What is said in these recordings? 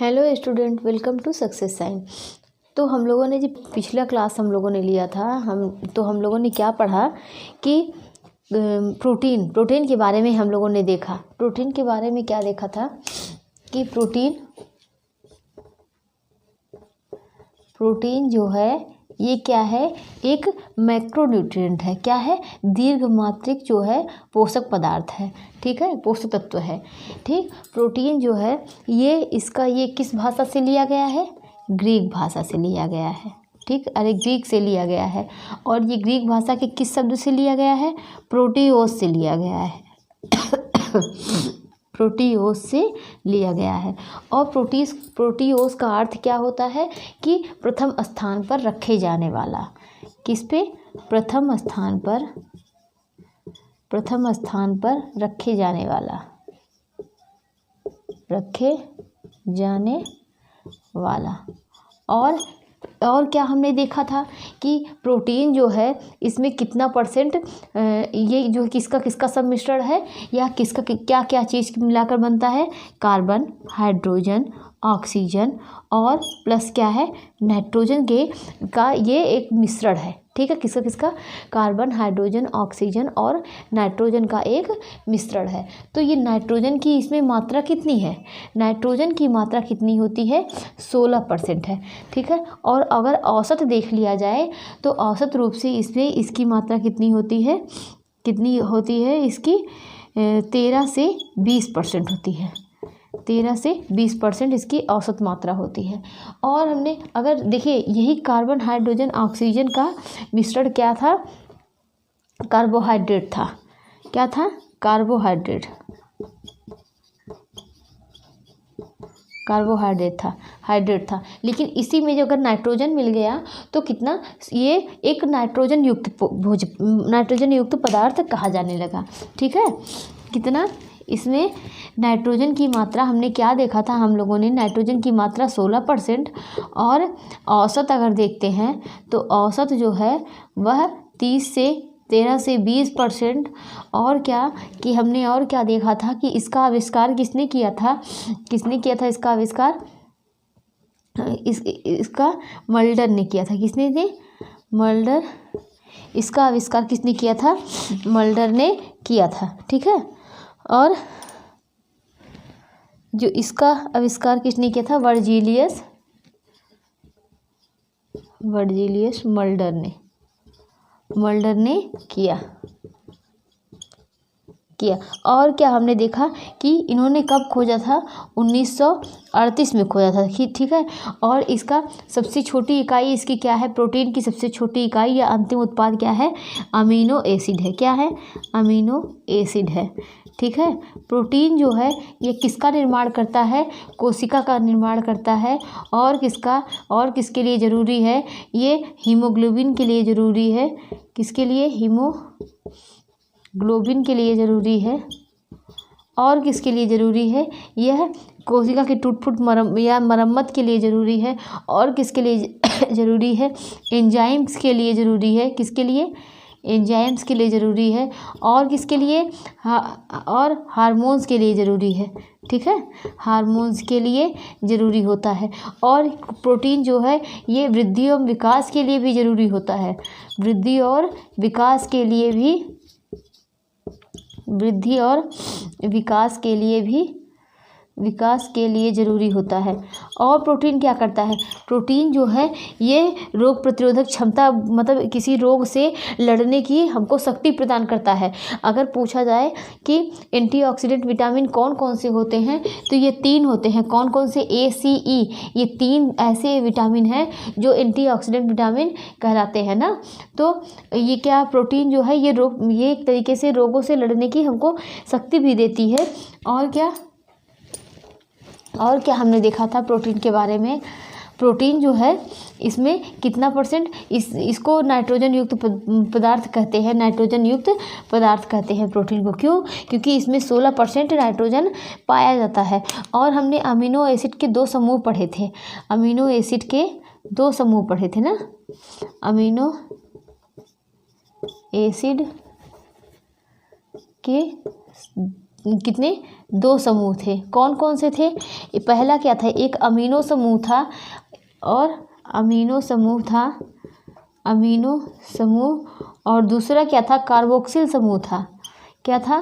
Hello student, welcome to success sign. तो हम लोगों ने जो पिछला क्लास हम लोगों ने लिया था हम लोगों ने क्या पढ़ा कि प्रोटीन के बारे में हम लोगों ने देखा। प्रोटीन के बारे में क्या देखा था कि प्रोटीन जो है ये क्या है, एक मैक्रोन्यूट्रिएंट है। क्या है? दीर्घमात्रिक जो है पोषक पदार्थ है। ठीक है, पोषक तत्व है। ठीक, प्रोटीन जो है ये किस भाषा से लिया गया है? ग्रीक भाषा से लिया गया है। ठीक, ग्रीक से लिया गया है। और ये ग्रीक भाषा के किस शब्द से लिया गया है? प्रोटीओस से लिया गया है। प्रोटीओस से लिया गया है। और प्रोटीओस का अर्थ क्या होता है कि प्रथम स्थान पर रखे जाने वाला। किस पे? प्रथम स्थान पर रखे जाने वाला। और क्या हमने देखा था कि प्रोटीन जो है इसमें कितना परसेंट ये जो किसका सब मिश्रण है, या किसका क्या क्या चीज़ मिलाकर बनता है? कार्बन, हाइड्रोजन, ऑक्सीजन और प्लस क्या है? नाइट्रोजन का ये एक मिश्रण है। ठीक है, किसका? कार्बन, हाइड्रोजन, ऑक्सीजन और नाइट्रोजन का एक मिश्रण है। तो ये नाइट्रोजन की इसमें मात्रा कितनी है? नाइट्रोजन की मात्रा कितनी होती है? 16% है। ठीक है, और अगर औसत देख लिया जाए तो औसत रूप से इसमें इसकी मात्रा कितनी होती है? इसकी 13 से 20% होती है। 13 से 20% इसकी औसत मात्रा होती है। और हमने अगर देखिए, यही कार्बन, हाइड्रोजन, ऑक्सीजन का मिश्रण क्या था? कार्बोहाइड्रेट था। क्या था? कार्बोहाइड्रेट था। लेकिन इसी में जो अगर नाइट्रोजन मिल गया तो कितना, ये एक नाइट्रोजन युक्त पदार्थ कहा जाने लगा। ठीक है, कितना इसमें नाइट्रोजन की मात्रा हमने क्या देखा था? हम लोगों ने नाइट्रोजन की मात्रा 16%। और औसत अगर देखते हैं तो औसत जो है वह 13 से 20%। और क्या कि हमने और क्या देखा था कि इसका आविष्कार किसने किया था? इसका आविष्कार इसका मल्डर ने किया था। किसने थे? मल्डर। इसका आविष्कार किसने किया था? मल्डर ने किया था। ठीक है, और जो इसका आविष्कार किसने किया था? वर्जीलियस मल्डर ने किया। और क्या हमने देखा कि इन्होंने कब खोजा था? 1938 में खोजा था। ठीक है, और इसका सबसे छोटी इकाई इसकी क्या है? प्रोटीन की सबसे छोटी इकाई या अंतिम उत्पाद क्या है? अमीनो एसिड है। क्या है? अमीनो एसिड है। ठीक है, प्रोटीन जो है ये किसका निर्माण करता है? कोशिका का निर्माण करता है। और किसके लिए ज़रूरी है? ये हीमोग्लोबिन के लिए ज़रूरी है। किसके लिए? हीमोग्लोबिन के लिए ज़रूरी है। और किसके लिए ज़रूरी है? यह कोशिका की टूट-फूट मरम्मत के लिए ज़रूरी है। और किसके लिए ज़रूरी है? एंजाइम्स के लिए ज़रूरी है। किसके लिए? एंजाइम्स के लिए ज़रूरी है। और किसके लिए? और हार्मोन्स के लिए ज़रूरी है। ठीक है, हार्मोन्स के लिए ज़रूरी होता है। और प्रोटीन जो है ये वृद्धि और विकास के लिए भी ज़रूरी होता है। वृद्धि और विकास के लिए ज़रूरी होता है। और प्रोटीन क्या करता है? प्रोटीन जो है ये रोग प्रतिरोधक क्षमता, मतलब किसी रोग से लड़ने की हमको शक्ति प्रदान करता है। अगर पूछा जाए कि एंटीऑक्सीडेंट विटामिन कौन कौन से होते हैं तो ये 3 होते हैं। कौन कौन से? ACE। ये 3 ऐसे विटामिन हैं जो एंटीऑक्सीडेंट विटामिन कहलाते हैं ना। तो ये क्या, प्रोटीन जो है ये एक तरीके से रोगों से लड़ने की हमको शक्ति भी देती है। और क्या हमने देखा था प्रोटीन के बारे में? प्रोटीन जो है इसमें कितना परसेंट इसको नाइट्रोजन युक्त पदार्थ कहते हैं। नाइट्रोजन युक्त पदार्थ कहते हैं प्रोटीन को। क्यों? क्योंकि इसमें 16% नाइट्रोजन पाया जाता है। और हमने अमीनो एसिड के 2 समूह पढ़े थे। अमीनो एसिड के 2 समूह पढ़े थे ना। अमीनो एसिड के कितने, 2 समूह थे। कौन कौन से थे? पहला क्या था, एक अमीनो समूह था और अमीनो समूह और दूसरा क्या था, कार्बोक्सिल समूह था। क्या था?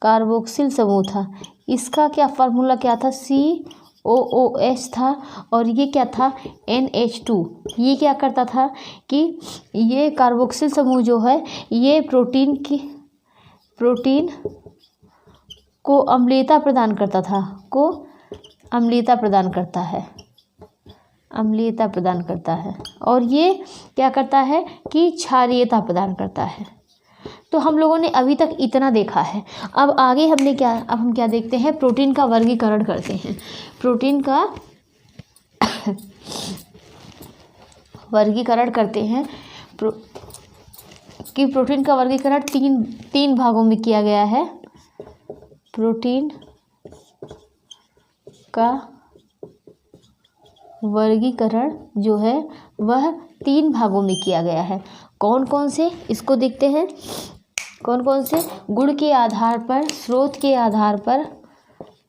कार्बोक्सिल समूह था। इसका क्या फार्मूला क्या था, COOH था। और ये क्या था, NH2। ये क्या करता था कि ये कार्बोक्सिल समूह जो है ये प्रोटीन को अम्लीयता प्रदान करता था, अम्लीयता प्रदान करता है और ये क्या करता है कि क्षारीयता प्रदान करता है। तो हम लोगों ने अभी तक इतना देखा है। अब आगे हम क्या देखते हैं, प्रोटीन का वर्गीकरण करते हैं। प्रोटीन का वर्गीकरण करते हैं कि प्रोटीन का वर्गीकरण तीन भागों में किया गया है। प्रोटीन का वर्गीकरण जो है वह 3 भागों में किया गया है। कौन कौन से, इसको देखते हैं। कौन कौन से? गुण के आधार पर, स्रोत के आधार पर,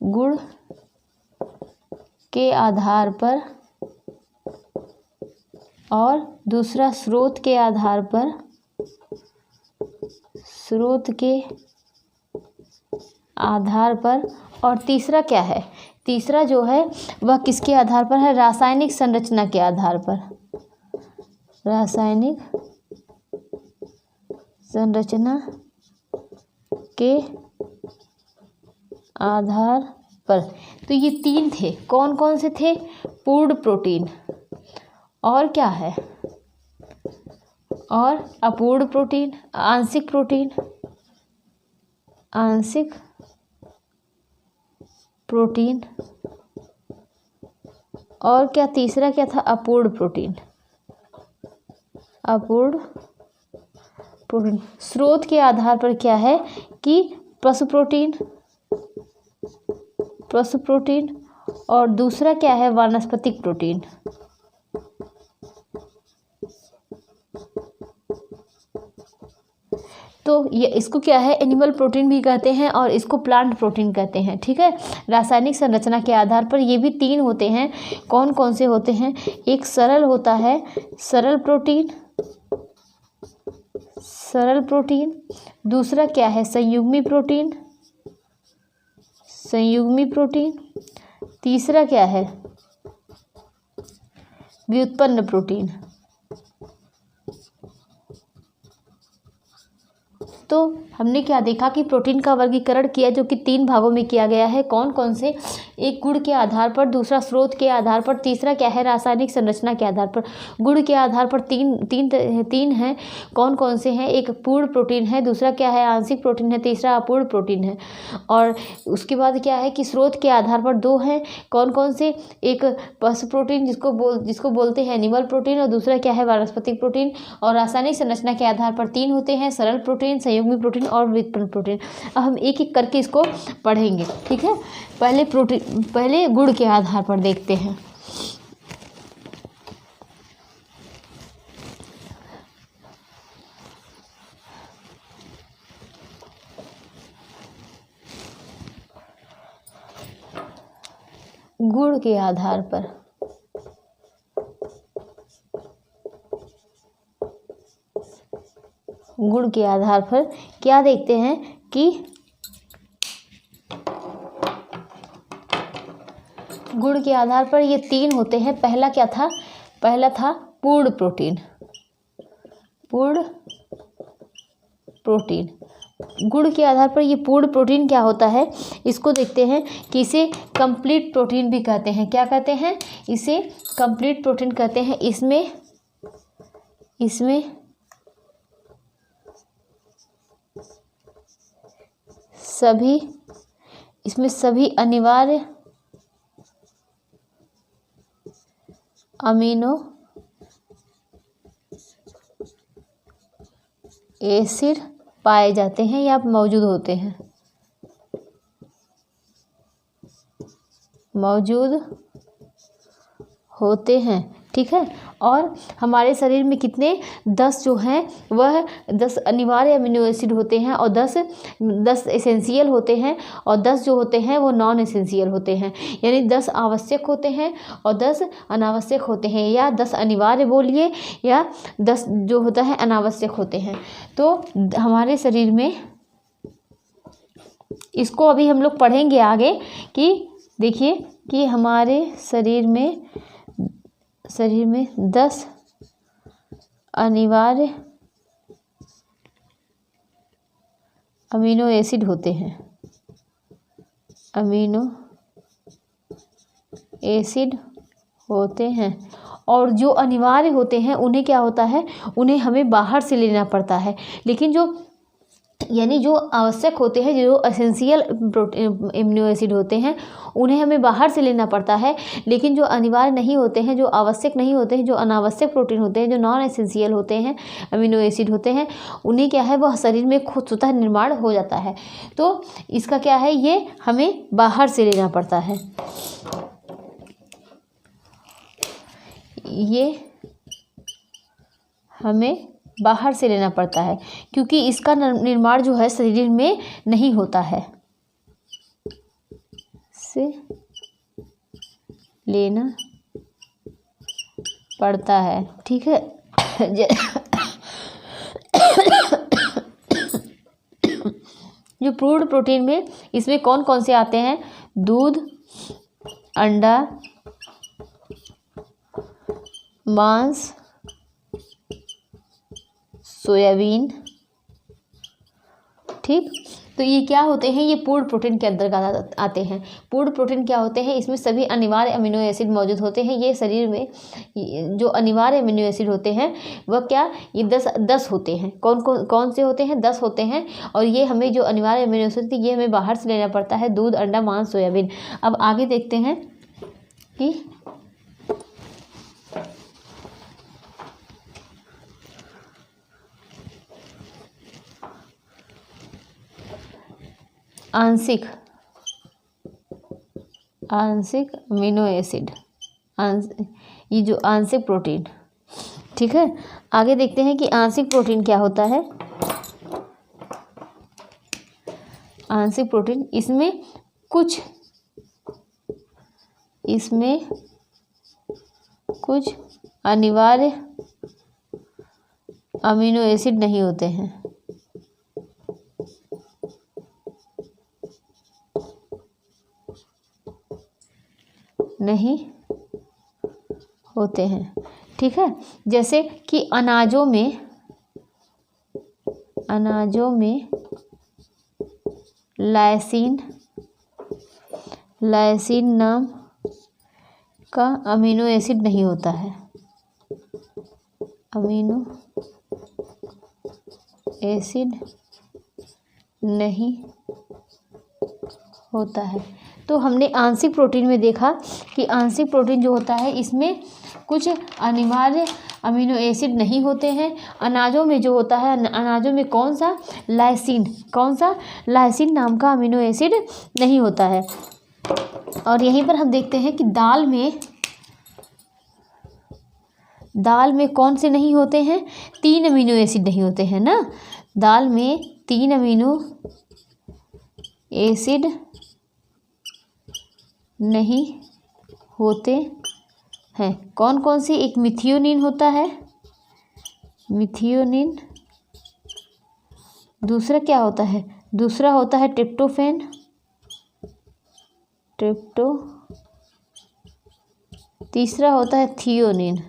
गुण के आधार पर, और दूसरा स्रोत के आधार पर, और तीसरा क्या है, तीसरा जो है वह किसके आधार पर है, रासायनिक संरचना के आधार पर, रासायनिक संरचना के आधार पर। तो ये 3 थे। कौन कौन से थे? पूर्ण प्रोटीन, और क्या है, और अपूर्ण प्रोटीन, आंशिक प्रोटीन, और क्या तीसरा क्या था, अपूर्ण प्रोटीन। स्रोत के आधार पर क्या है कि पशु प्रोटीन, और दूसरा क्या है, वानस्पतिक प्रोटीन। तो ये इसको क्या है, एनिमल प्रोटीन भी कहते हैं और इसको प्लांट प्रोटीन कहते हैं। ठीक है, रासायनिक संरचना के आधार पर ये भी 3 होते हैं। कौन कौन से होते हैं? एक सरल होता है, सरल प्रोटीन। दूसरा क्या है, संयुग्मी प्रोटीन। तीसरा क्या है, व्युत्पन्न प्रोटीन। तो हमने क्या देखा कि प्रोटीन का वर्गीकरण किया जो कि 3 भागों में किया गया है। कौन कौन से? एक गुण के आधार पर, दूसरा स्रोत के आधार पर, तीसरा क्या है, रासायनिक संरचना के आधार पर। गुण के आधार पर तीन हैं। कौन कौन से हैं? एक पूर्ण प्रोटीन है, दूसरा क्या है, आंशिक प्रोटीन है, तीसरा अपूर्ण प्रोटीन है। और उसके बाद क्या है कि स्रोत के आधार पर 2 हैं। कौन कौन से? एक पशु प्रोटीन जिसको बोलते हैं एनिमल प्रोटीन, और दूसरा क्या है, वानस्पतिक प्रोटीन। और रासायनिक संरचना के आधार पर 3 होते हैं, सरल प्रोटीन, संयुग्मी प्रोटीन और व्युत्पन्न प्रोटीन। अब हम एक एक करके इसको पढ़ेंगे। ठीक है, पहले गुण के आधार पर देखते हैं। गुण के आधार पर क्या देखते हैं कि गुण के आधार पर ये 3 होते हैं। पहला क्या था? पहला था पूर्ण प्रोटीन। गुण के आधार पर ये पूर्ण प्रोटीन क्या होता है, इसको देखते हैं कि इसे कंप्लीट प्रोटीन भी कहते हैं। क्या कहते हैं? इसे कंप्लीट प्रोटीन कहते हैं। इसमें सभी अनिवार्य अमीनो एसिड पाए जाते हैं या मौजूद होते हैं। ठीक है, और हमारे शरीर में कितने 10 जो हैं वह 10 अनिवार्य अमीनो एसिड होते हैं और 10 एसेंशियल होते हैं और 10 जो होते हैं वो नॉन एसेंशियल होते हैं। यानी 10 आवश्यक होते हैं और 10 अनावश्यक होते हैं, या 10 अनिवार्य बोलिए या 10 जो होता है अनावश्यक होते हैं। तो हमारे शरीर में इसको अभी हम लोग पढ़ेंगे आगे कि देखिए कि हमारे शरीर में 10 अनिवार्य अमीनो एसिड होते हैं। अमीनो एसिड होते हैं और जो अनिवार्य होते हैं उन्हें क्या होता है, उन्हें हमें बाहर से लेना पड़ता है। लेकिन जो यानी जो आवश्यक होते हैं, जो एसेंशियल अमीनो एसिड होते हैं उन्हें हमें बाहर से लेना पड़ता है। लेकिन जो अनिवार्य नहीं होते हैं, जो आवश्यक नहीं होते हैं, जो अनावश्यक प्रोटीन होते हैं, जो नॉन एसेंशियल होते हैं अमीनो एसिड होते हैं, उन्हें क्या है वह शरीर में खुद स्वतः निर्माण हो जाता है। तो इसका क्या है, ये हमें बाहर से लेना पड़ता है। ये हमें बाहर से लेना पड़ता है क्योंकि इसका निर्माण जो है शरीर में नहीं होता है, से लेना पड़ता है। ठीक है। जो पूर्ण प्रोटीन में इसमें कौन कौन से आते हैं, दूध, अंडा, मांस, सोयाबीन। ठीक, तो ये क्या होते हैं, ये पूर्ण प्रोटीन के अंतर्गत आते हैं। पूर्ण प्रोटीन क्या होते हैं, इसमें सभी अनिवार्य अमीनो एसिड मौजूद होते हैं। ये शरीर में जो अनिवार्य अमीनो एसिड होते हैं वह क्या, ये 10 होते हैं। कौन से होते हैं, 10 होते हैं। और ये हमें जो अनिवार्य अमीनो एसिड ये हमें बाहर से लेना पड़ता है, दूध, अंडा, मांस, सोयाबीन। अब आगे देखते हैं कि आंशिक अमीनो एसिड, ये जो आंशिक प्रोटीन। ठीक है, आगे देखते हैं कि आंशिक प्रोटीन क्या होता है। आंशिक प्रोटीन इसमें कुछ अनिवार्य अमीनो एसिड नहीं होते हैं। नहीं होते हैं। ठीक है, जैसे कि अनाजों में लाइसिन नाम का अमीनो एसिड नहीं होता है। अमीनो एसिड नहीं होता है। तो हमने आंशिक प्रोटीन में देखा कि आंशिक प्रोटीन जो होता है इसमें कुछ अनिवार्य अमीनो एसिड नहीं होते हैं। अनाजों में जो होता है, अनाजों में कौन सा लाइसिन नाम का अमीनो एसिड नहीं होता है। और यहीं पर हम देखते हैं कि दाल में कौन से नहीं होते हैं, 3 अमीनो एसिड नहीं होते हैं ना। दाल में 3 अमीनो एसिड नहीं होते हैं। कौन कौन सी, एक मिथियोनिन होता है, मिथियोनिन। दूसरा क्या होता है, दूसरा होता है ट्रिप्टोफैन, तीसरा होता है थियोनिन।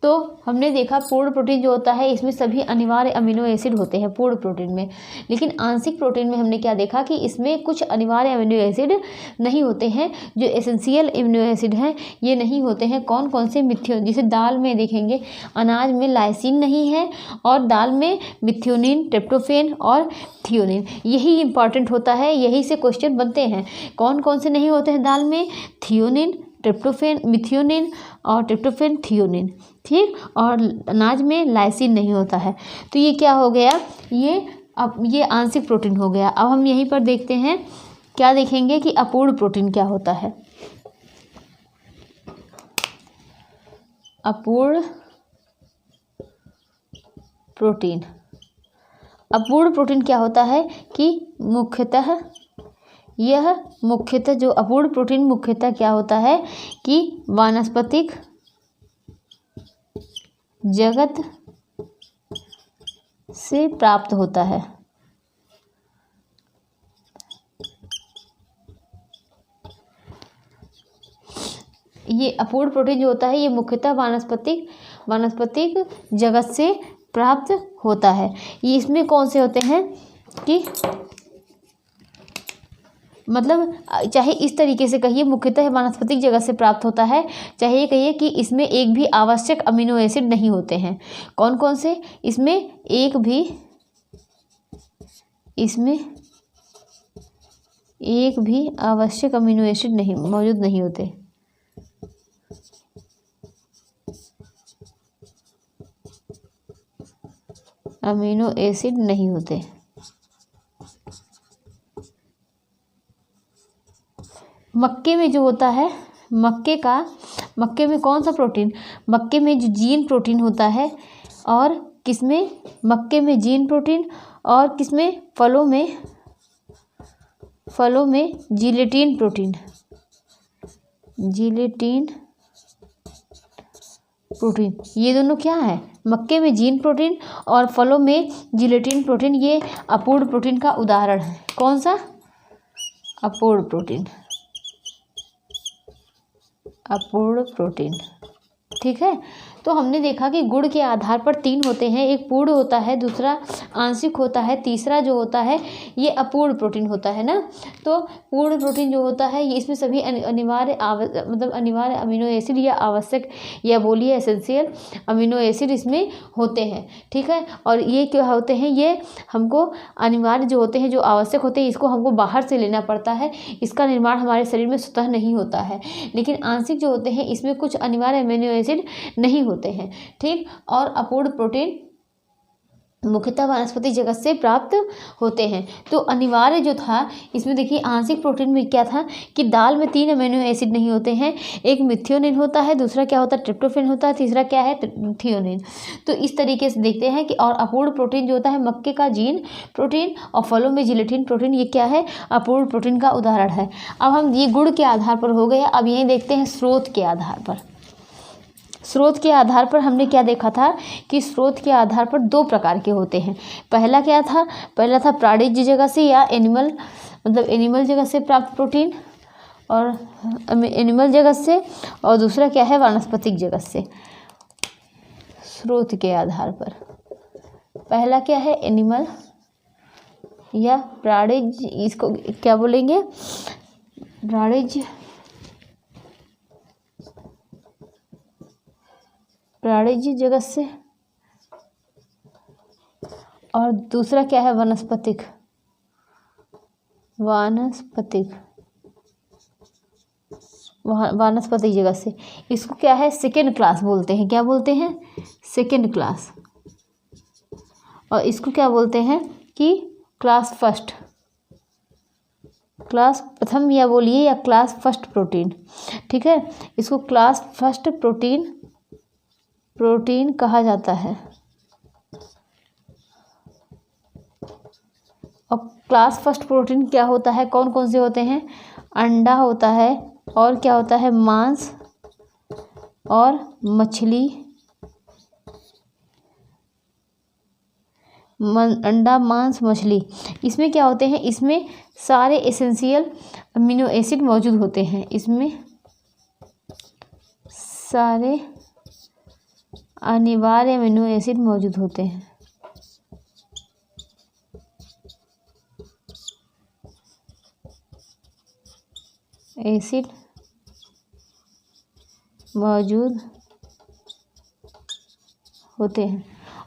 तो हमने देखा पूर्ण प्रोटीन जो होता है इसमें सभी अनिवार्य अमीनो एसिड होते हैं पूर्ण प्रोटीन में। लेकिन आंशिक प्रोटीन में हमने क्या देखा कि इसमें कुछ अनिवार्य अमीनो एसिड नहीं होते हैं। जो एसेंशियल अमीनो एसिड हैं ये नहीं होते हैं। कौन कौन से, जैसे दाल में देखेंगे, अनाज में लाइसिन नहीं है और दाल में मिथियोनिन, ट्रिप्टोफैन और थियोनिन, यही इंपॉर्टेंट होता है। यही से क्वेश्चन बनते हैं। कौन कौन से नहीं होते हैं दाल में, थियोनिन, ट्रिप्टोफैन, मिथियोनिन और ट्रिप्टोफैन, थियोनिन। ठीक, और अनाज में लाइसिन नहीं होता है। तो ये क्या हो गया, ये आंशिक प्रोटीन हो गया। अब हम यहीं पर देखते हैं, क्या देखेंगे कि अपूर्ण प्रोटीन क्या होता है। अपूर्ण प्रोटीन। अपूर्ण प्रोटीन क्या होता है कि मुख्यतः जो अपूर्ण प्रोटीन मुख्यतः क्या होता है कि वानस्पतिक जगत से प्राप्त होता है। ये अपूर्ण प्रोटीन जो होता है ये मुख्यतः वानस्पतिक जगत से प्राप्त होता है। ये इसमें कौन से होते हैं कि मतलब चाहे इस तरीके से कहिए मुख्यतः वानस्पतिक जगत से प्राप्त होता है, चाहे ये कहिए कि इसमें एक भी आवश्यक अमीनो एसिड नहीं होते हैं। कौन कौन से? इसमें एक भी आवश्यक अमीनो एसिड नहीं मौजूद नहीं होते। अमीनो एसिड नहीं होते। मक्के में जो होता है मक्के में कौन सा प्रोटीन? मक्के में जो जीन प्रोटीन होता है, और किसमें? मक्के में जीन प्रोटीन, और किसमें? फलों में जिलेटिन प्रोटीन। ये दोनों क्या है? मक्के में जीन प्रोटीन और फलों में जिलेटिन प्रोटीन। ये अपूर्ण प्रोटीन का उदाहरण है। कौन सा? अपूर्ण प्रोटीन। ठीक है, तो हमने देखा कि गुण के आधार पर 3 होते हैं। एक पूर्ण होता है, दूसरा आंशिक होता है, तीसरा जो होता है ये अपूर्ण प्रोटीन होता है ना। तो पूर्ण प्रोटीन जो होता है ये इसमें सभी अनिवार्य अमीनो एसिड या आवश्यक या बोलिए एसेंशियल अमीनो एसिड इसमें होते हैं। ठीक है, और ये क्या होते हैं? ये हमको अनिवार्य जो होते हैं, जो आवश्यक होते हैं, इसको हमको बाहर से लेना पड़ता है। इसका निर्माण हमारे शरीर में स्वतः नहीं होता है। लेकिन आंशिक जो होते हैं इसमें कुछ अनिवार्य अमीनो एसिड नहीं होते हैं। ठीक, और अपूर्ण प्रोटीन मुख्यतः वानस्पतिक जगत से प्राप्त होते हैं। तो अनिवार्य जो था इसमें देखिए आंशिक प्रोटीन में क्या था कि दाल में 3 अमीनो एसिड नहीं होते हैं। एक मिथियोनिन होता है, दूसरा क्या होता है? ट्रिप्टोफैन होता है, तीसरा क्या है? थियोनिन। तो इस तरीके से देखते हैं कि और अपूर्ण प्रोटीन जो होता है मक्के का जीन प्रोटीन और फलों में जिलेटिन प्रोटीन, ये क्या है? अपूर्ण प्रोटीन का उदाहरण है। अब हम ये गुण के आधार पर हो गए। अब यही देखते हैं स्रोत के आधार पर। स्रोत के आधार पर हमने क्या देखा था कि स्रोत के आधार पर 2 प्रकार के होते हैं। पहला क्या था? पहला था प्राणिज जगत से या एनिमल जगत से प्राप्त प्रोटीन, और एनिमल जगत से, और दूसरा क्या है? वानस्पतिक जगत से। स्रोत के आधार पर पहला क्या है? एनिमल या प्राणिज, इसको क्या बोलेंगे? प्राणिज जगत से, और दूसरा क्या है? वानस्पतिक जगत से। इसको क्या है? सेकेंड क्लास बोलते हैं। क्या बोलते हैं? Second class. और इसको क्या बोलते हैं कि क्लास प्रथम या बोलिए या क्लास फर्स्ट प्रोटीन। ठीक है, इसको क्लास फर्स्ट प्रोटीन कहा जाता है। और क्लास फर्स्ट प्रोटीन क्या होता है? कौन कौन से होते हैं? अंडा होता है, और क्या होता है? मांस और मछली। अंडा, मांस, मछली, इसमें क्या होते हैं? इसमें सारे एसेंशियल अमीनो एसिड मौजूद होते हैं। इसमें सारे अनिवार्य अमीनो एसिड मौजूद होते हैं।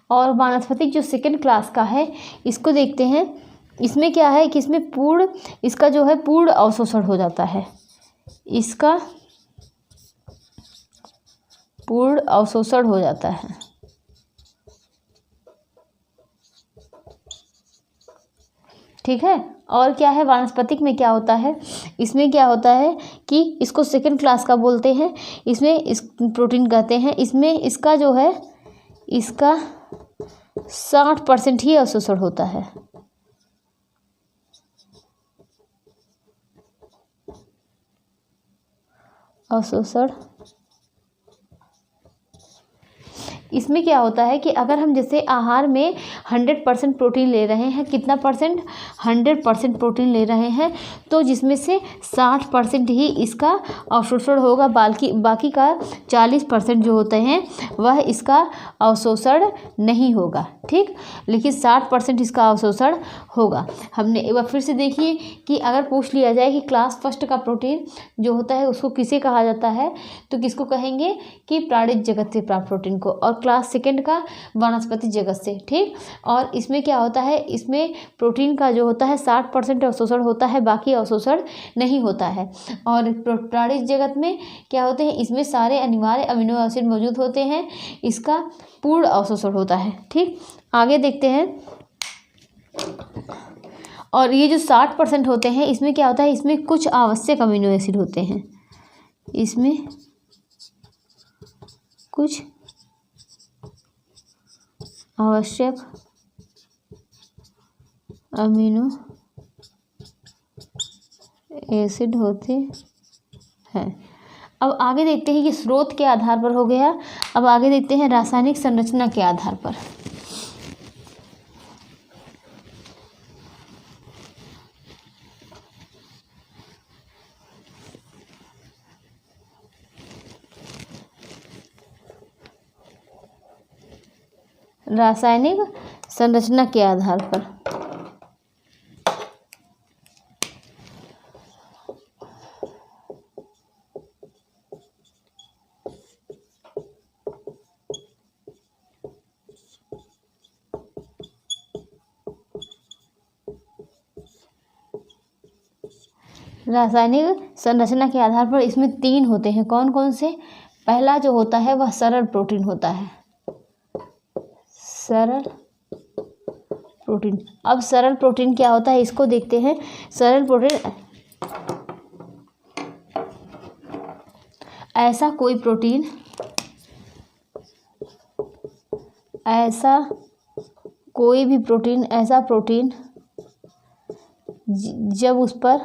और वानस्पतिक जो सेकेंड क्लास का है इसको देखते हैं। इसमें क्या है कि इसमें इसका जो है पूर्ण अवशोषण हो जाता है। इसका पूर्ण अवशोषण हो जाता है। ठीक है। और क्या है, वानस्पतिक में क्या होता है, इसमें क्या होता है कि इसको सेकंड क्लास का बोलते हैं, इसमें इस प्रोटीन कहते हैं, इसमें इसका जो है इसका 60% ही अवशोषण होता है। अवशोषण इसमें क्या होता है कि अगर हम जैसे आहार में 100% प्रोटीन ले रहे हैं, कितना परसेंट, 100% प्रोटीन ले रहे हैं, तो जिसमें से 60% ही इसका अवशोषण होगा, बाकी का 40% जो होते हैं वह इसका अवशोषण नहीं होगा, ठीक। लेकिन 60% इसका अवशोषण होगा। हमने एक बार फिर से देखिए कि अगर पूछ लिया जाए कि क्लास फर्स्ट का प्रोटीन जो होता है उसको किसे कहा जाता है, तो किसको कहेंगे कि प्राणिज जगत से प्राप्त प्रोटीन को, और क्लास सेकंड का वनस्पति जगत से, ठीक। और इसमें क्या होता है, इसमें प्रोटीन का जो होता है 60% अवशोषण होता है, बाकी अवशोषण नहीं होता है। और प्राणिज जगत में क्या होते हैं, इसमें सारे अनिवार्य अमीनो एसिड मौजूद होते हैं, इसका पूर्ण अवशोषण होता है, ठीक। आगे देखते हैं। और ये जो 60% होते हैं, इसमें क्या होता है, इसमें कुछ आवश्यक अमीनो एसिड होते हैं, इसमें कुछ आवश्यक अमीनो एसिड होते हैं। अब आगे देखते हैं, ये स्रोत के आधार पर हो गया। अब आगे देखते हैं रासायनिक संरचना के आधार पर। रासायनिक संरचना के आधार पर रासायनिक संरचना के आधार पर इसमें 3 होते हैं। कौन कौन से? पहला जो होता है वह सरल प्रोटीन होता है, सरल प्रोटीन। अब सरल प्रोटीन क्या होता है इसको देखते हैं। सरल प्रोटीन ऐसा कोई प्रोटीन, ऐसा कोई भी प्रोटीन, ऐसा प्रोटीन जब उस पर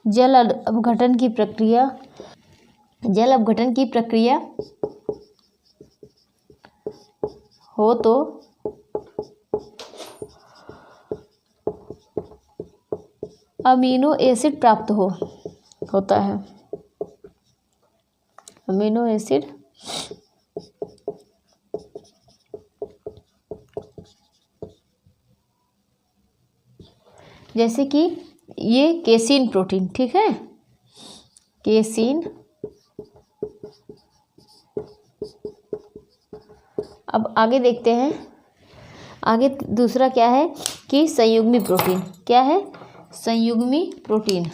जल अपघटन की प्रक्रिया हो तो अमीनो एसिड प्राप्त होता है। अमीनो एसिड जैसे कि ये केसीन प्रोटीन, ठीक है, केसीन। अब आगे देखते हैं, आगे दूसरा क्या है कि संयुग्मी प्रोटीन। क्या है? संयुग्मी प्रोटीन।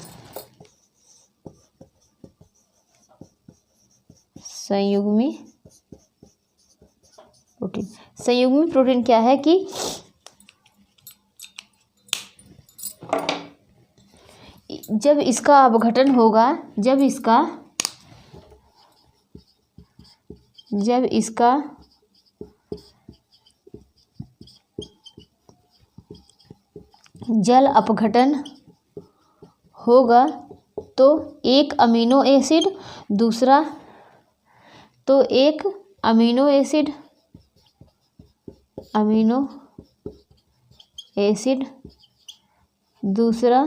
संयुग्मी प्रोटीन, संयुग्मी प्रोटीन क्या है कि जब इसका अपघटन होगा, जब इसका जल अपघटन होगा तो एक अमीनो एसिड, दूसरा तो एक अमीनो एसिड दूसरा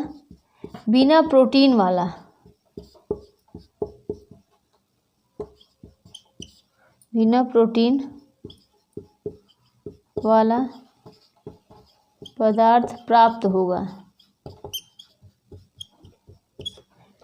बिना प्रोटीन वाला, बिना प्रोटीन वाला पदार्थ प्राप्त होगा,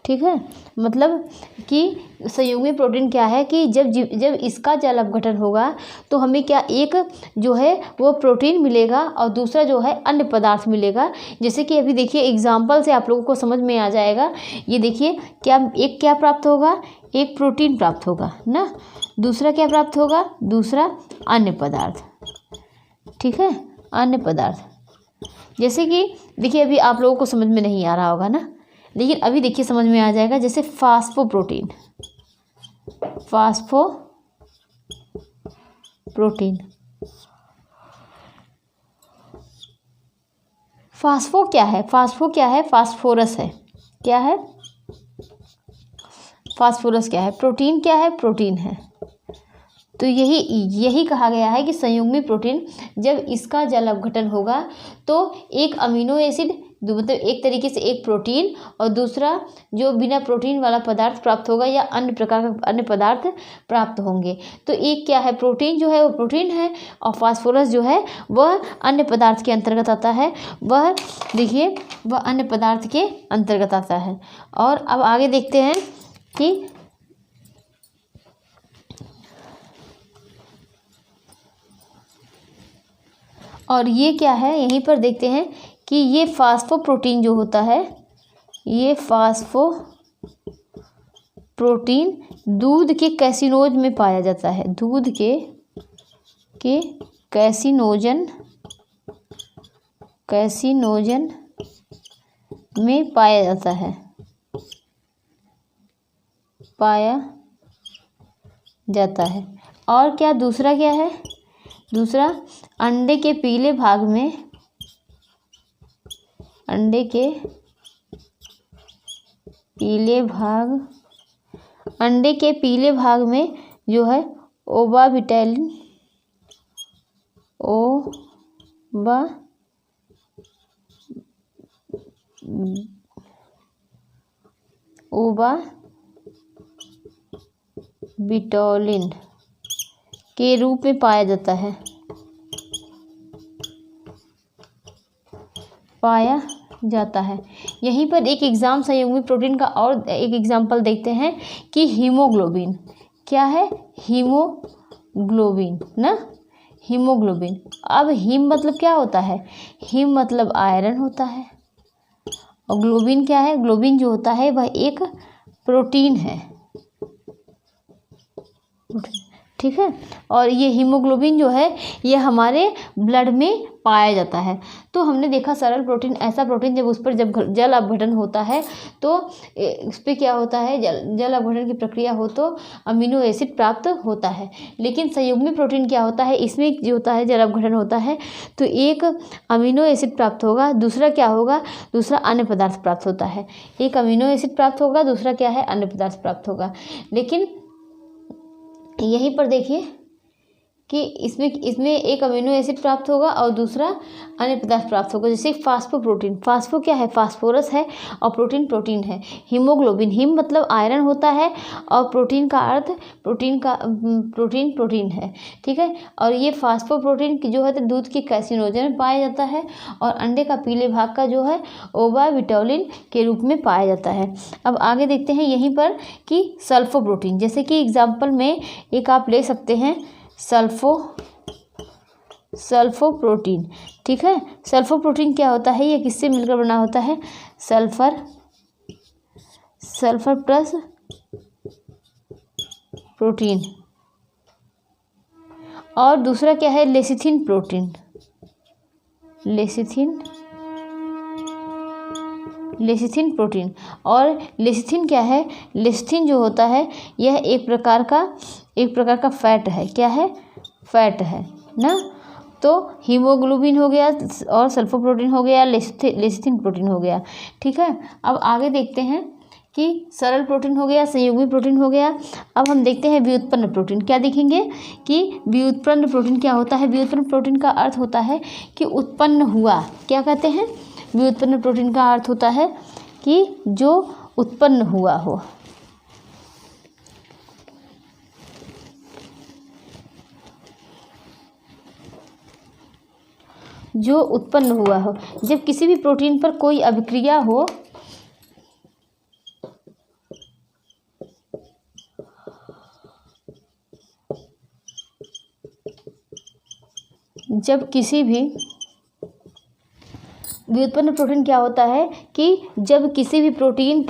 ठीक है। मतलब कि संयुग्मी प्रोटीन क्या है कि जब इसका जल अपघटन होगा तो हमें क्या एक जो है वो प्रोटीन मिलेगा और दूसरा जो है अन्य पदार्थ मिलेगा। जैसे कि अभी देखिए एग्जाम्पल से आप लोगों को समझ में आ जाएगा। ये देखिए क्या प्राप्त होगा, एक प्रोटीन प्राप्त होगा ना, दूसरा क्या प्राप्त होगा, दूसरा अन्य पदार्थ, ठीक। ठीक है, अन्य पदार्थ। जैसे कि देखिए अभी आप लोगों को समझ में नहीं आ रहा होगा ना, लेकिन अभी देखिए समझ में आ जाएगा। जैसे फास्फोप्रोटीन, फास्फोप्रोटीन, फास्फो क्या है? फास्फो क्या है? फास्फोरस है। क्या है? फास्फोरस क्या है? प्रोटीन क्या है? प्रोटीन है। तो यही कहा गया है कि संयुग्मी प्रोटीन जब इसका जल अपघटन होगा तो एक अमीनो एसिड, मतलब एक तरीके से एक प्रोटीन और दूसरा जो बिना प्रोटीन वाला पदार्थ प्राप्त होगा या अन्य प्रकार का अन्य पदार्थ प्राप्त होंगे। तो एक क्या है? प्रोटीन जो है वो प्रोटीन है और फास्फोरस जो है वह अन्य पदार्थ के अंतर्गत आता है। वह देखिए वह अन्य पदार्थ के अंतर्गत आता है। और अब आगे देखते हैं कि और ये क्या है, यहीं पर देखते हैं कि ये फास्फोप्रोटीन जो होता है, ये फास्फोप्रोटीन दूध के कैसिनोज में पाया जाता है। दूध के कैसिनोजन में पाया जाता है, और क्या दूसरा क्या है? दूसरा अंडे के पीले भाग में जो है ओवाविटाइलिन के रूप में पाया जाता है। यहीं पर एक एग्जाम संयुग्मी प्रोटीन का और एक एग्जाम्पल देखते हैं कि हीमोग्लोबिन। क्या है? हीमोग्लोबिन ना, हीमोग्लोबिन। अब हीम मतलब क्या होता है? हीम मतलब आयरन होता है और ग्लोबिन क्या है? ग्लोबिन जो होता है वह एक प्रोटीन है, ठीक है। और ये हीमोग्लोबिन जो है ये हमारे ब्लड में पाया जाता है। तो हमने देखा सरल प्रोटीन ऐसा प्रोटीन जब उस पर जल अपघटन होता है तो उस पर क्या होता है? जल अपघटन की प्रक्रिया हो तो अमीनो एसिड प्राप्त होता है। लेकिन संयुग्मी प्रोटीन क्या होता है? इसमें जो होता है जल अपघटन होता है तो एक अमीनो एसिड प्राप्त होगा, दूसरा क्या होगा? दूसरा अन्य पदार्थ प्राप्त होता है। एक अमीनो एसिड प्राप्त होगा, दूसरा क्या है? अन्य पदार्थ प्राप्त होगा। लेकिन यहीं पर देखिए कि इसमें एक अमीनो एसिड प्राप्त होगा और दूसरा अन्य पदार्थ प्राप्त होगा। जैसे फास्फोप्रोटीन, फास्फो क्या है? फास्फोरस है और प्रोटीन है। हीमोग्लोबिन, हीम मतलब आयरन होता है और प्रोटीन का अर्थ प्रोटीन है, ठीक है। और ये फास्फोप्रोटीन जो है तो दूध के कैसिनोजन में पाया जाता है और अंडे का पीले भाग का जो है ओवाविटाइलिन के रूप में पाया जाता है। अब आगे देखते हैं यहीं पर कि सल्फोप्रोटीन, जैसे कि एग्जाम्पल में एक आप ले सकते हैं सल्फोप्रोटीन, ठीक है। सल्फोप्रोटीन क्या होता है? ये किससे मिलकर बना होता है? Sulphur plus protein. और दूसरा क्या है? Lecithin protein, lecithin protein. और लेसिथिन क्या है? लेसिथिन जो होता है यह एक प्रकार का फैट है। क्या है? फैट है ना। तो हीमोग्लोबिन हो गया और सल्फोप्रोटीन हो गया, लेसिथिन प्रोटीन हो गया, ठीक है। अब आगे देखते हैं कि सरल प्रोटीन हो गया, संयुग्मी प्रोटीन हो गया। अब हम देखते हैं व्युत्पन्न प्रोटीन। क्या देखेंगे कि व्युत्पन्न प्रोटीन क्या होता है? व्युत्पन्न प्रोटीन का अर्थ होता है कि उत्पन्न हुआ। क्या कहते हैं? व्युत्पन्न प्रोटीन का अर्थ होता है कि जो उत्पन्न हुआ हो। जो उत्पन्न हुआ हो, जब किसी भी प्रोटीन पर कोई अभिक्रिया हो, जब किसी भी व्युत्पन्न प्रोटीन क्या होता है कि जब किसी भी प्रोटीन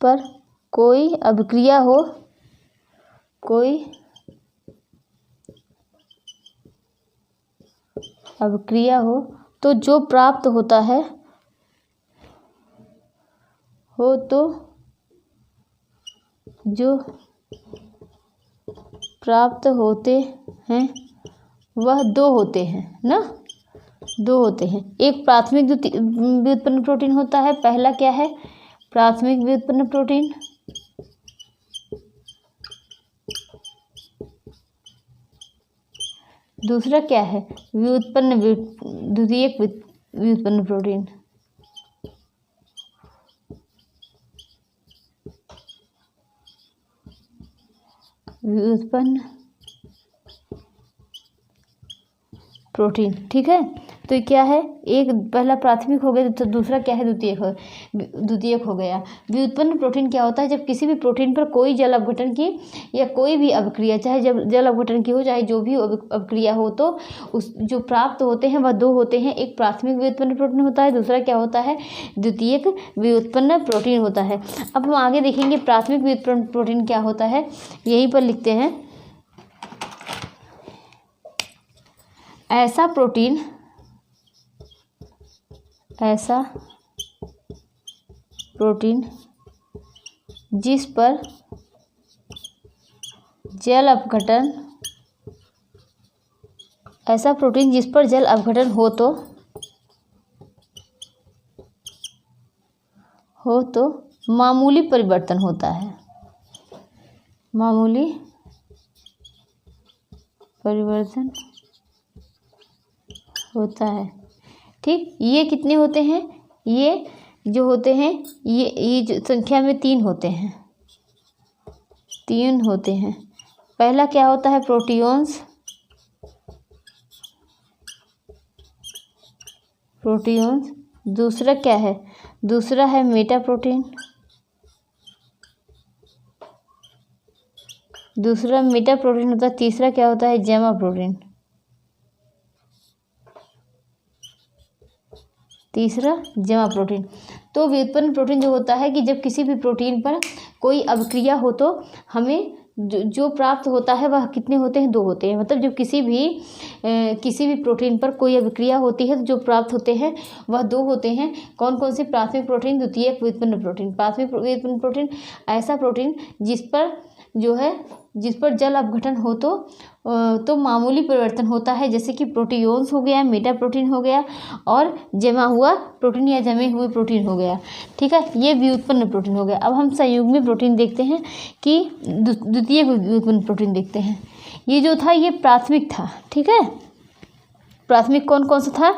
पर कोई अभिक्रिया हो, अभिक्रिया हो तो जो प्राप्त होता है हो तो जो प्राप्त होते हैं वह दो होते हैं ना, दो होते हैं। एक प्राथमिक व्युत्पन्न प्रोटीन होता है। पहला क्या है? प्राथमिक व्युत्पन्न प्रोटीन। दूसरा क्या है? द्वितीयक व्युत्पन्न प्रोटीन। व्युत्पन्न प्रोटीन, ठीक है। तो ये क्या है? एक पहला प्राथमिक हो गया तो दूसरा क्या है? द्वितीयक हो गया। व्युत्पन्न प्रोटीन क्या होता है? जब किसी भी प्रोटीन पर कोई जल अपघटन की या कोई भी अभिक्रिया, चाहे जब जल अपघटन की हो चाहे जो भी अभिक्रिया हो, तो उस जो प्राप्त होते हैं वह दो होते हैं। एक प्राथमिक व्युत्पन्न प्रोटीन होता है, दूसरा क्या होता है? द्वितीयक व्युत्पन्न प्रोटीन होता है। अब हम आगे देखेंगे प्राथमिक व्युत्पन्न प्रोटीन क्या होता है। यहीं पर लिखते हैं, ऐसा प्रोटीन जिस पर जल अपघटन, ऐसा प्रोटीन जिस पर जल अपघटन हो तो मामूली परिवर्तन होता है। मामूली परिवर्तन होता है, ठीक। ये कितने होते हैं? ये जो होते हैं ये जो संख्या में तीन होते हैं, तीन होते हैं। पहला क्या होता है? प्रोटियोन्स। दूसरा क्या है? दूसरा है मेटा प्रोटीन। दूसरा मेटा प्रोटीन होता है। तीसरा क्या होता है? जैमा प्रोटीन। तीसरा जमा प्रोटीन। तो व्युत्पन्न प्रोटीन जो होता है कि जब किसी भी प्रोटीन पर कोई अभिक्रिया हो तो हमें जो प्राप्त होता है वह कितने होते हैं? दो होते हैं। मतलब जब किसी भी प्रोटीन पर कोई अभिक्रिया होती है तो जो प्राप्त होते हैं वह दो होते हैं। कौन कौन से? प्राथमिक प्रोटीन, द्वितीयक व्युत्पन्न प्रोटीन। प्राथमिक व्युत्पन्न प्रोटीन ऐसा प्रोटीन जिस पर जल अपघटन हो तो मामूली परिवर्तन होता है, जैसे कि प्रोटियोन्स हो गया, मेटा प्रोटीन हो गया और जमा हुआ प्रोटीन या जमे हुए प्रोटीन हो गया, ठीक है। ये व्युत्पन्न प्रोटीन हो गया। अब हम संयुग्मी प्रोटीन देखते हैं कि द्वितीय व्युत्पन्न प्रोटीन देखते हैं। ये जो था ये प्राथमिक था, ठीक है। प्राथमिक कौन कौन सा था?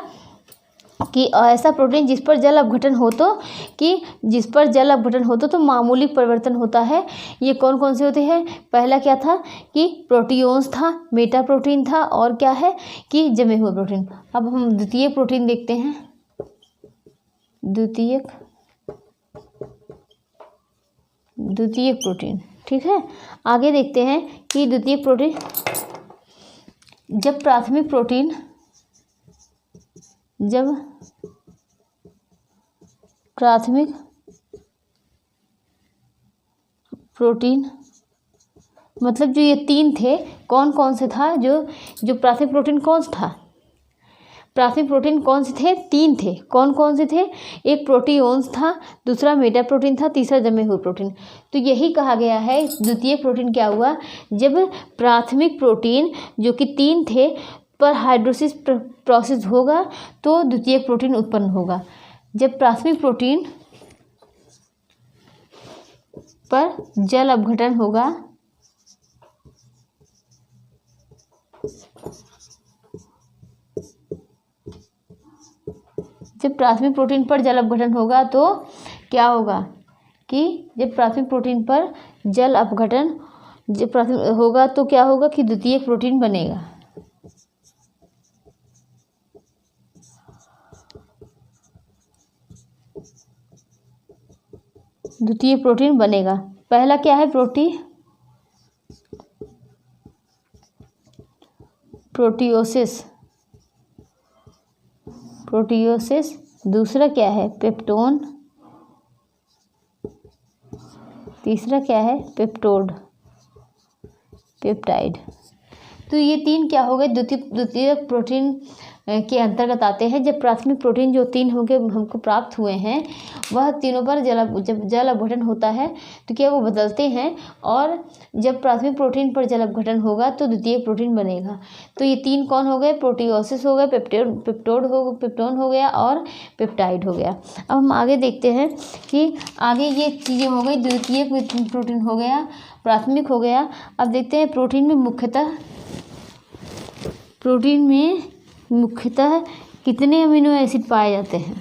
कि ऐसा प्रोटीन जिस पर जल अपघटन हो तो मामूली परिवर्तन होता है। ये कौन कौन से होते हैं? पहला क्या था? कि प्रोटियोन्स था, मेटा प्रोटीन था और क्या है? कि जमे हुए प्रोटीन। अब हम द्वितीय प्रोटीन देखते हैं। द्वितीयक प्रोटीन, ठीक है। आगे देखते हैं कि द्वितीयक प्रोटीन जब प्राथमिक प्रोटीन मतलब जो ये तीन थे, कौन कौन से था? जो प्राथमिक प्रोटीन कौन सा था? प्राथमिक प्रोटीन कौन से थे? तीन थे। कौन कौन से थे? एक प्रोटियोन्स था, दूसरा मेटा प्रोटीन था, तीसरा जमे हुए प्रोटीन। तो यही कहा गया है द्वितीय प्रोटीन क्या हुआ? जब प्राथमिक प्रोटीन जो कि तीन थे पर हाइड्रोलिसिस प्रोसेस होगा तो द्वितीय प्रोटीन उत्पन्न होगा। जब प्राथमिक प्रोटीन पर जल अपघटन होगा जब प्राथमिक प्रोटीन पर जल अपघटन होगा तो क्या होगा? कि जब प्राथमिक प्रोटीन पर जल अपघटन होगा तो क्या होगा? कि द्वितीय प्रोटीन बनेगा। द्वितीय प्रोटीन बनेगा। पहला क्या है? प्रोटियोसिस। दूसरा क्या है? पेप्टोन। तीसरा क्या है? पेप्टाइड। तो ये तीन क्या हो गए? द्वितीय प्रोटीन के अंतर्गत आते हैं। जब प्राथमिक प्रोटीन जो 3 होंगे हमको प्राप्त हुए हैं, वह तीनों पर जब जल अपघटन होता है तो क्या वो बदलते हैं, और जब प्राथमिक प्रोटीन पर जल अपघटन होगा तो द्वितीय प्रोटीन बनेगा। तो ये 3 कौन हो गए? प्रोटियोसिस हो गए, पेप्टोन हो गया और पेप्टाइड हो गया। अब हम आगे देखते हैं कि आगे ये चीज़ें हो गई, द्वितीयक प्रोटीन हो गया, प्राथमिक हो गया। अब देखते हैं प्रोटीन में मुख्यतः कितने अमीनो एसिड पाए जाते हैं?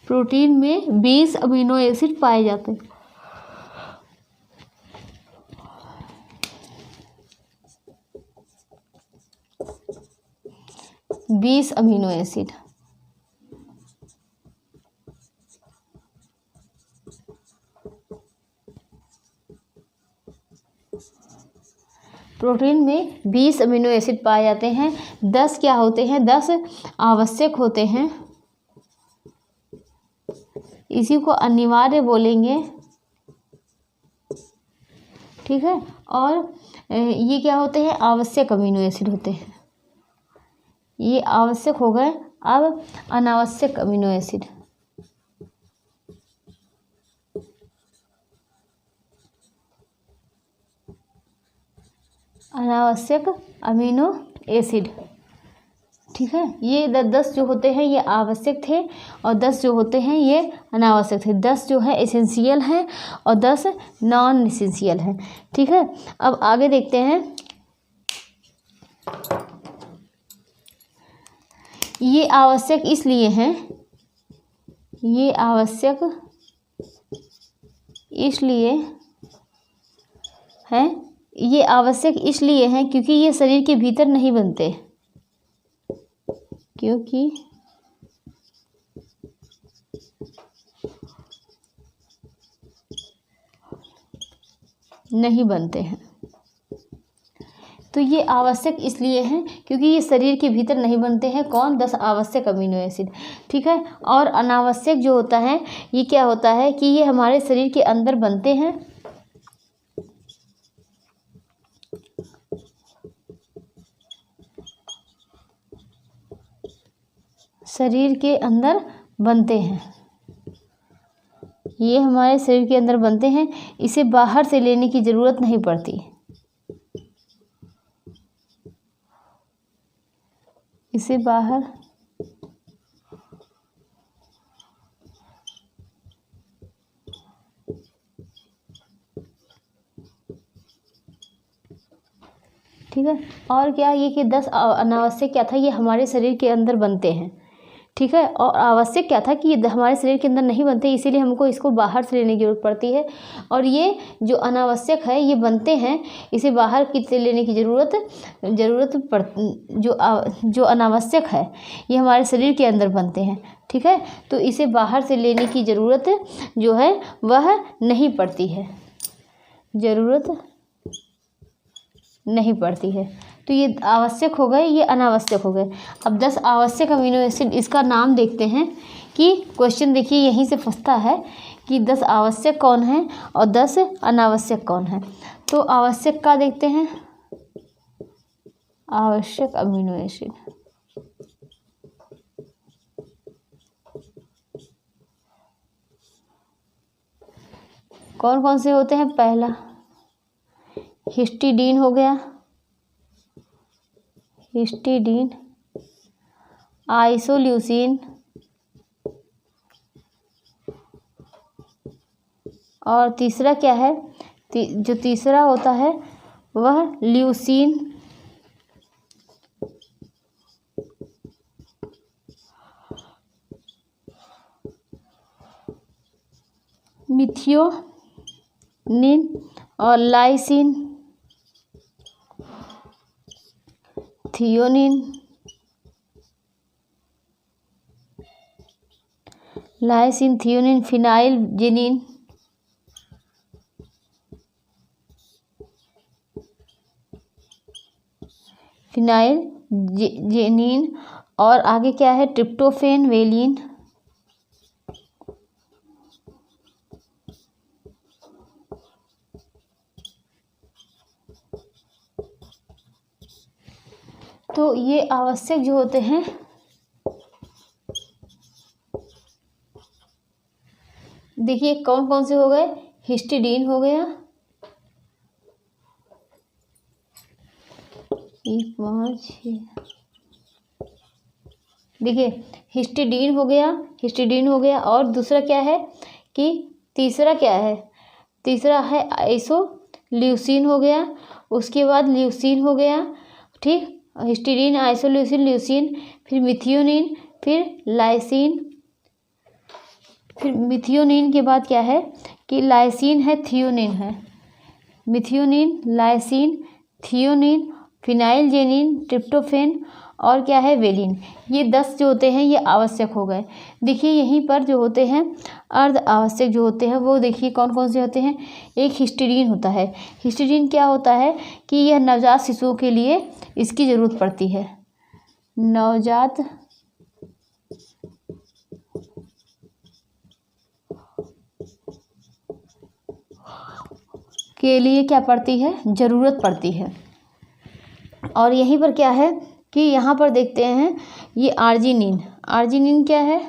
प्रोटीन में 20 अमीनो एसिड पाए जाते हैं। 20 अमीनो एसिड। प्रोटीन में 20 अमीनो एसिड पाए जाते हैं। 10 क्या होते हैं? 10 आवश्यक होते हैं। इसी को अनिवार्य बोलेंगे, ठीक है। और ये क्या होते हैं? आवश्यक अमीनो एसिड होते हैं। ये आवश्यक हो गए। अब अनावश्यक अमीनो एसिड, अनावश्यक अमीनो एसिड, ठीक है। ये 10 जो होते हैं ये आवश्यक थे, और 10 जो होते हैं ये अनावश्यक थे। 10 जो है एसेंशियल है और 10 नॉन एसेंशियल है, ठीक है। अब आगे देखते हैं। ये आवश्यक इसलिए हैं, ये आवश्यक इसलिए हैं, ये आवश्यक इसलिए हैं क्योंकि ये शरीर के भीतर नहीं बनते, क्योंकि नहीं बनते हैं। तो ये आवश्यक इसलिए हैं क्योंकि ये शरीर के भीतर नहीं बनते हैं। कौन? 10 आवश्यक अमीनो एसिड, ठीक है। और अनावश्यक जो होता है ये क्या होता है कि ये हमारे शरीर के अंदर बनते हैं, शरीर के अंदर बनते हैं। ये हमारे शरीर के अंदर बनते हैं, इसे बाहर से लेने की ज़रूरत नहीं पड़ती, इसे बाहर ठीक है। और क्या ये कि 10 अनावश्यक क्या था? ये हमारे शरीर के अंदर बनते हैं, ठीक है। और आवश्यक क्या था कि ये हमारे शरीर के अंदर नहीं बनते, इसीलिए हमको इसको बाहर से लेने की जरूरत पड़ती है। और ये जो अनावश्यक है ये बनते हैं, इसे बाहर से लेने की जो अनावश्यक है ये हमारे शरीर के अंदर बनते हैं, ठीक है। तो इसे बाहर से लेने की ज़रूरत जो है वह नहीं पड़ती है, ज़रूरत नहीं पड़ती है। तो ये आवश्यक हो गए, ये अनावश्यक हो गए। अब 10 आवश्यक अमीनो एसिड, इसका नाम देखते हैं कि क्वेश्चन देखिए यहीं से फंसता है कि 10 आवश्यक कौन है और 10 अनावश्यक कौन है। तो आवश्यक का देखते हैं, आवश्यक अमीनो एसिड, कौन कौन से होते हैं? पहला हिस्टिडीन हो गया, हिस्टिडीन, आइसोल्यूसिन, और तीसरा क्या है? जो तीसरा होता है वह ल्यूसीन, मिथियोनिन और lysine, threonine, lysine, threonine, phenylalanine, phenylalanine, और आगे क्या है? ट्रिप्टोफेन, वेलिन, तो ये आवश्यक जो होते हैं, देखिए कौन कौन से हो गए, हिस्टिडीन हो गया, 1 5 6, देखिए हिस्टिडीन हो गया, हिस्टिडीन हो गया। और दूसरा क्या है कि तीसरा क्या है, तीसरा है आइसोल्यूसिन हो गया, उसके बाद ल्यूसिन हो गया, ठीक, हिस्टिडीन, आइसोल्यूसिन, ल्यूसिन, फिर मिथियोनिन, फिर लाइसिन, फिर मिथियोनिन के बाद क्या है कि लाइसिन है, थियोनिन है, मिथियोनिन, लाइसिन, थियोनिन, फिनाइलजेनिन, ट्रिप्टोफेन और क्या है वेलिन। ये 10 जो होते हैं ये आवश्यक हो गए। देखिए यहीं पर जो होते हैं अर्ध आवश्यक जो होते हैं वो देखिए कौन कौन से होते हैं। एक हिस्टिडीन होता है। हिस्टिडीन क्या होता है कि यह नवजात शिशुओं के लिए इसकी ज़रूरत पड़ती है। नवजात के लिए क्या पड़ती है, ज़रूरत पड़ती है। और यहीं पर क्या है कि यहाँ पर देखते हैं ये आर्जिनिन, आर्जिनिन क्या है,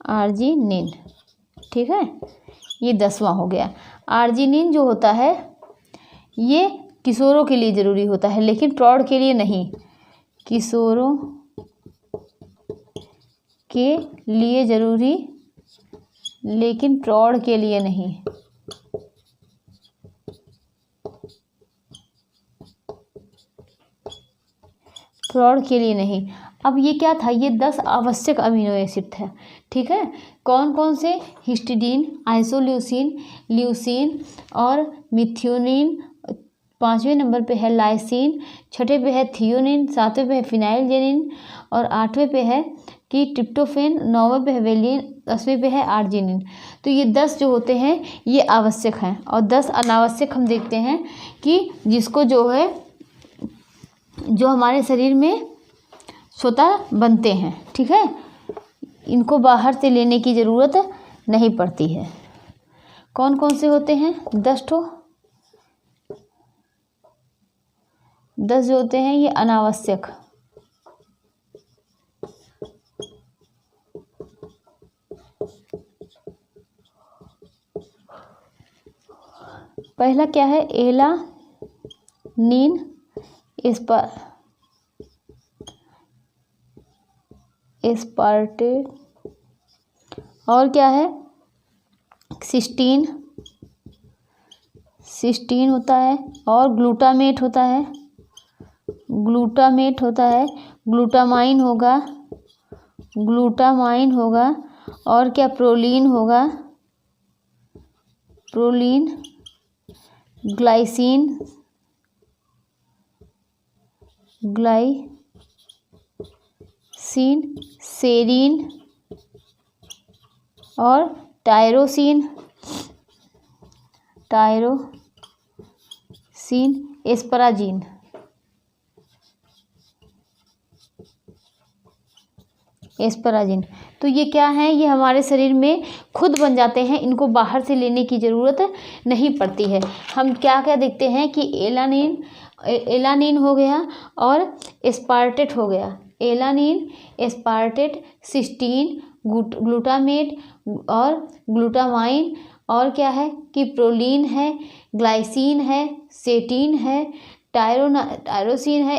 आर्जिनिन, ठीक है, ये 10वां हो गया। आर्जिनिन जो होता है ये किशोरों के लिए ज़रूरी होता है लेकिन प्रौढ़ के लिए नहीं, किशोरों के लिए ज़रूरी लेकिन प्रौढ़ के लिए नहीं। प्रौढ़ के लिए नहीं। अब ये क्या था, ये 10 आवश्यक अमीनो एसिड था, ठीक है। कौन कौन से, हिस्टिडीन, आइसोल्यूसिन, ल्यूसिन और मिथियोनिन, 5वें नंबर पे है लाइसिन, 6ठे पे है थियोनिन, 7वें पे है फिनाइलजेनिन और 8वें पे है कि ट्रिप्टोफेन, 9वें पे है वेलिन, 10वें पे है आर्जिनिन। तो ये 10 जो होते हैं ये आवश्यक हैं और 10 अनावश्यक हम देखते हैं कि जिसको जो है जो हमारे शरीर में स्वतः बनते हैं, ठीक है, इनको बाहर से लेने की ज़रूरत नहीं पड़ती है। कौन कौन से होते हैं, 10 जो होते हैं ये अनावश्यक। पहला क्या है, एलानिन, एस्पार्टेट और क्या है सिस्टीन होता है और ग्लूटामेट होता है, ग्लूटामाइन होगा और क्या प्रोलीन होगा, ग्लाइसिन, सेरीन और टायरोसिन, एस्पराजिन। तो ये क्या है, ये हमारे शरीर में खुद बन जाते हैं, इनको बाहर से लेने की ज़रूरत नहीं पड़ती है। हम क्या क्या देखते हैं कि एलानिन हो गया और एस्पार्टेट हो गया, एलानिन, एस्पार्टेट, सिस्टीन, ग्लूटामेट और ग्लूटामाइन और क्या है कि प्रोलीन है, ग्लाइसिन है, सेटीन है, टायरोसिन है,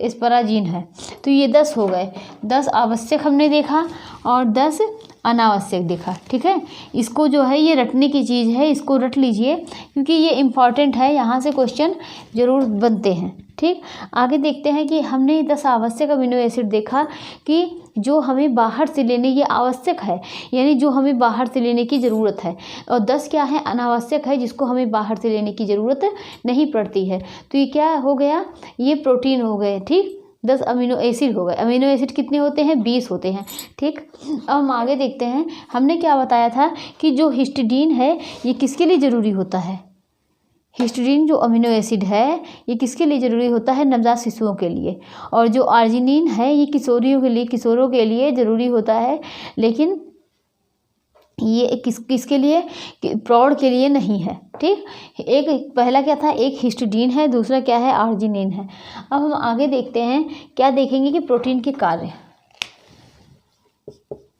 एस्पराजिन है। तो ये 10 हो गए। 10 आवश्यक हमने देखा और 10 अनावश्यक देखा, ठीक है। इसको जो है ये रटने की चीज़ है, इसको रट लीजिए क्योंकि ये इम्पॉर्टेंट है, यहाँ से क्वेश्चन ज़रूर बनते हैं, ठीक। आगे देखते हैं कि हमने 10 आवश्यक अमीनो एसिड देखा कि जो हमें बाहर से लेने ये आवश्यक है, यानी जो हमें बाहर से लेने की ज़रूरत है, और 10 क्या है, अनावश्यक है, जिसको हमें बाहर से लेने की ज़रूरत नहीं पड़ती है। तो ये क्या हो गया, ये प्रोटीन हो गए, ठीक। 10 अमीनो एसिड हो गए। अमीनो एसिड कितने होते हैं, 20 होते हैं, ठीक। अब हम आगे देखते हैं, हमने क्या बताया था कि जो हिस्टिडीन है ये किसके लिए ज़रूरी होता है, हिस्टिडीन जो अमीनो एसिड है ये किसके लिए ज़रूरी होता है, नवजात शिशुओं के लिए। और जो आर्जिनिन है ये किशोरों के लिए ज़रूरी होता है, लेकिन ये किसके लिए, प्रौढ़ के लिए नहीं है। ठीक, एक पहला क्या था, एक हिस्टिडीन है, दूसरा क्या है, आर्जिनिन है। अब हम आगे देखते हैं, क्या देखेंगे कि प्रोटीन के कार्य।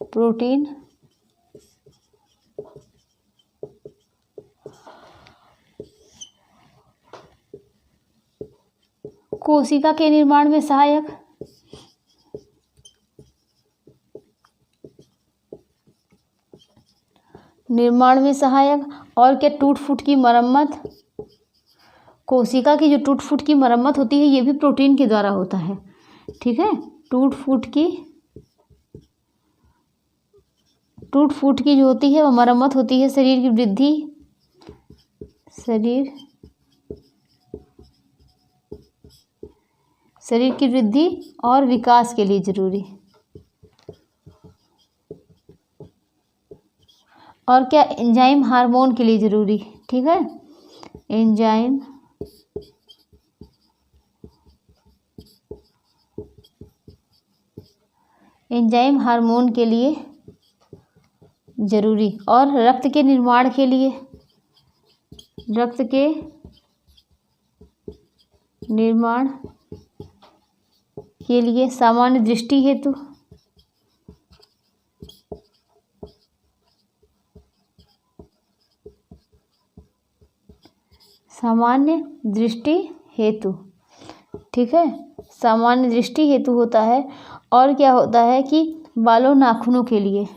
प्रोटीन कोशिका के निर्माण में सहायक, और क्या, टूट फूट की मरम्मत। कोशिका की जो टूट फूट की मरम्मत होती है ये भी प्रोटीन के द्वारा होता है। ठीक है, टूट फूट की जो होती है वो मरम्मत होती है। शरीर की वृद्धि और विकास के लिए जरूरी। और क्या, एंजाइम हार्मोन के लिए जरूरी। ठीक है, एंजाइम हार्मोन के लिए जरूरी। और रक्त के निर्माण के लिए सामान्य दृष्टि हेतु, ठीक है, सामान्य दृष्टि हेतु होता है। और क्या होता है कि बालों नाखूनों के लिए,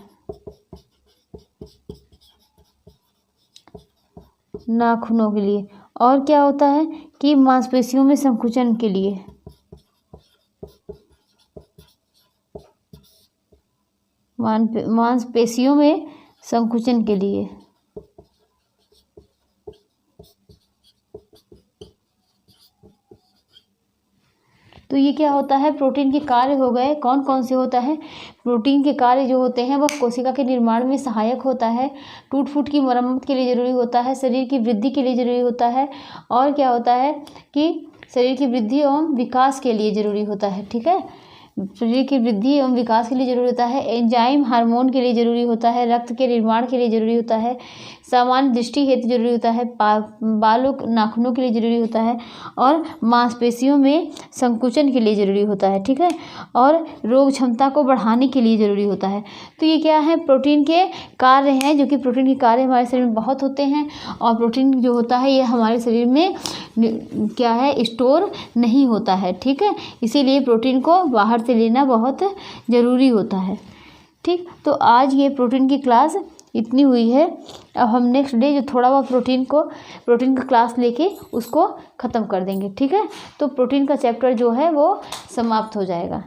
और क्या होता है कि मांसपेशियों में संकुचन के लिए, मांसपेशियों में संकुचन के लिए। तो ये क्या होता है, प्रोटीन के कार्य हो गए। कौन कौन से होता है, प्रोटीन के कार्य जो होते हैं वह कोशिका के निर्माण में सहायक होता है, टूट फूट की मरम्मत के लिए ज़रूरी होता है, शरीर की वृद्धि के लिए ज़रूरी होता है, और क्या होता है कि शरीर की वृद्धि एवं विकास के लिए ज़रूरी होता है। ठीक है, शरीर की वृद्धि एवं विकास के लिए ज़रूरी होता है, एंजाइम हार्मोन के लिए ज़रूरी होता है, रक्त के निर्माण के लिए ज़रूरी होता है, सामान्य दृष्टि हेतु जरूरी होता है, बालों नाखूनों के लिए ज़रूरी होता है, और मांसपेशियों में संकुचन के लिए ज़रूरी होता है। ठीक है, और रोग क्षमता को बढ़ाने के लिए ज़रूरी होता है। तो ये क्या है, प्रोटीन के कार्य हैं, जो कि प्रोटीन के कार्य हमारे शरीर में बहुत होते हैं। और प्रोटीन जो होता है ये हमारे शरीर में क्या है, स्टोर नहीं होता है। ठीक है, इसीलिए प्रोटीन को बाहर से लेना बहुत ज़रूरी होता है। ठीक, तो आज ये प्रोटीन की क्लास इतनी हुई है। अब हम नेक्स्ट डे जो थोड़ा बहुत प्रोटीन का क्लास लेके उसको ख़त्म कर देंगे। ठीक है, तो प्रोटीन का चैप्टर जो है वो समाप्त हो जाएगा।